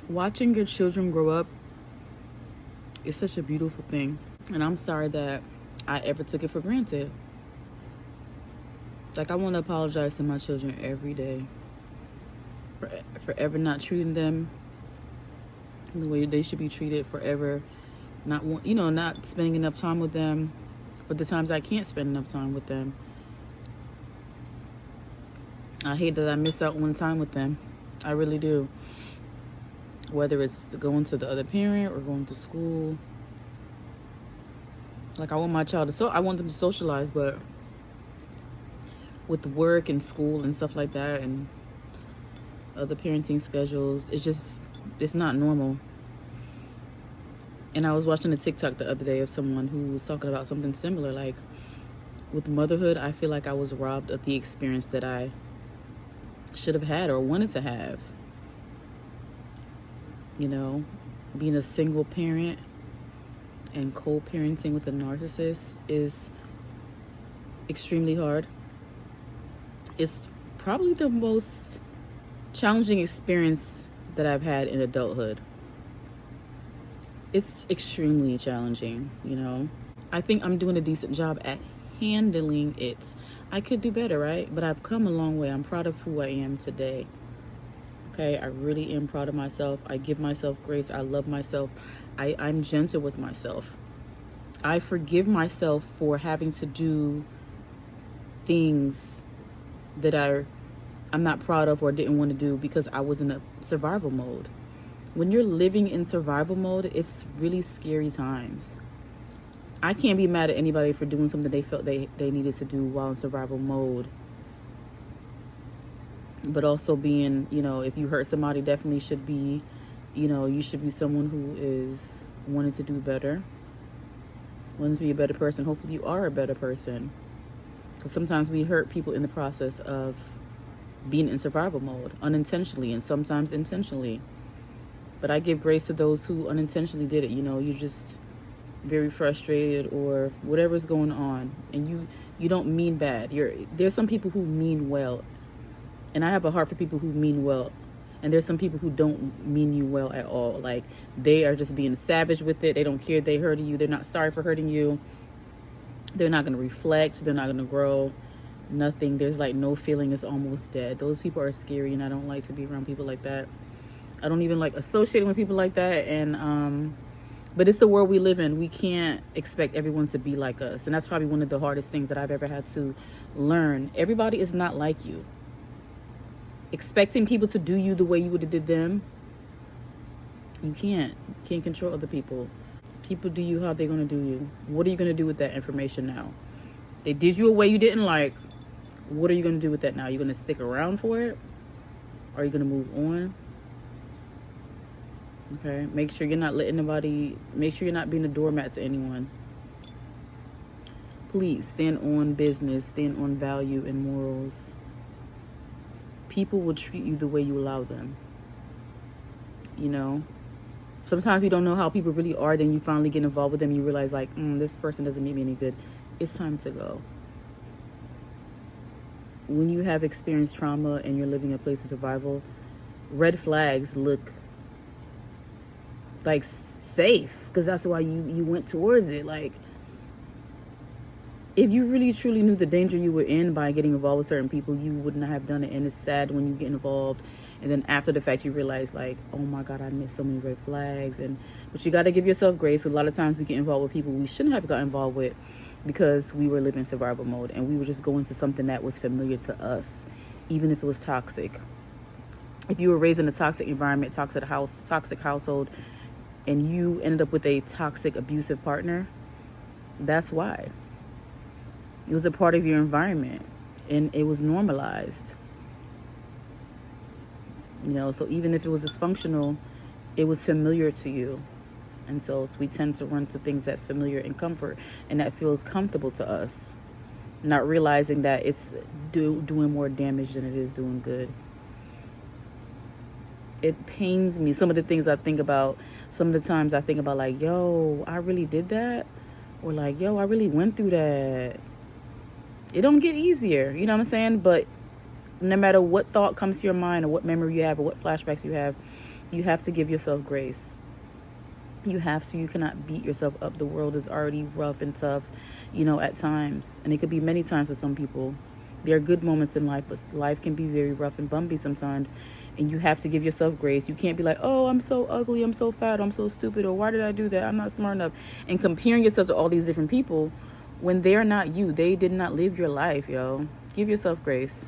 Watching your children grow up is such a beautiful thing. And I'm sorry that I ever took it for granted. Like, I want to apologize to my children every day for ever not treating them the way they should be treated, forever not spending enough time with them, for the times I can't spend enough time with them. I hate that I miss out on time with them. I really do. Whether it's going to the other parent or going to school. Like, I want my child I want them to socialize, but with work and school and stuff like that and other parenting schedules, it's not normal. And I was watching a TikTok the other day of someone who was talking about something similar. Like, with motherhood, I feel like I was robbed of the experience that I should have had or wanted to have. You know, being a single parent and co-parenting with a narcissist is extremely hard. It's probably the most challenging experience that I've had in adulthood. It's extremely challenging, you know. I think I'm doing a decent job at handling it. I could do better, right? But I've come a long way. I'm proud of who I am today. Okay, I really am proud of myself. I give myself grace. I love myself. I'm gentle with myself. I forgive myself for having to do things that I'm not proud of or didn't want to do because I was in a survival mode. When you're living in survival mode, it's really scary times. I can't be mad at anybody for doing something they felt they needed to do while in survival mode. But also being, if you hurt somebody, definitely should be, you should be someone who is wanting to do better, wanting to be a better person. Hopefully you are a better person. Because sometimes we hurt people in the process of being in survival mode, unintentionally and sometimes intentionally. But I give grace to those who unintentionally did it. You're just very frustrated or whatever's going on, and you don't mean bad. There's some people who mean well, and I have a heart for people who mean well, and there's some people who don't mean you well at all. Like, they are just being savage with it. They don't care. They hurting you. They're not sorry for hurting you. They're not going to reflect. They're not going to grow. Nothing. There's like no feeling is almost dead. Those people are scary, and I don't like to be around people like that. I don't even like associating with people like that. And but it's the world we live in. We can't expect everyone to be like us, and that's probably one of the hardest things that I've ever had to learn. Everybody is not like you. Expecting people to do you the way you would have did them, you can't control other people. People do you how they're going to do you. What are you going to do with that information now? They did you a way you didn't like. What are you going to do with that now? You're going to stick around for it? Or are you going to move on? Okay, make sure you're not make sure you're not being a doormat to anyone. Please stand on business, stand on value and morals. People will treat you the way you allow them. Sometimes we don't know how people really are. Then you finally get involved with them. You realize, like, this person doesn't mean me any good. It's time to go. When you have experienced trauma and you're living a place of survival, red flags look like safe, because that's why you went towards it. Like, if you really truly knew the danger you were in by getting involved with certain people, you would not have done it. And it's sad when you get involved and then after the fact you realize, like, oh my God, I missed so many red flags. But you got to give yourself grace. A lot of times we get involved with people we shouldn't have got involved with because we were living survival mode and we were just going to something that was familiar to us, even if it was toxic. If you were raised in a toxic environment, toxic household, and you ended up with a toxic, abusive partner, that's why. It was a part of your environment, and it was normalized. So even if it was dysfunctional, it was familiar to you. And so we tend to run to things that's familiar and comfort, and that feels comfortable to us, not realizing that it's doing more damage than it is doing good. It pains me. Some of the things I think about, some of the times I think about, like, yo, I really did that. Or like, yo, I really went through that. It don't get easier, you know what I'm saying? But no matter what thought comes to your mind or what memory you have or what flashbacks you have, You have to give yourself grace. You have to. You cannot beat yourself up. The world is already rough and tough, at times. And it could be many times for some people. There are good moments in life, but life can be very rough and bumpy sometimes. And you have to give yourself grace. You can't be like, oh, I'm so ugly, I'm so fat, I'm so stupid, or why did I do that? I'm not smart enough. And comparing yourself to all these different people when they're not you. They did not live your life, yo. Give yourself grace.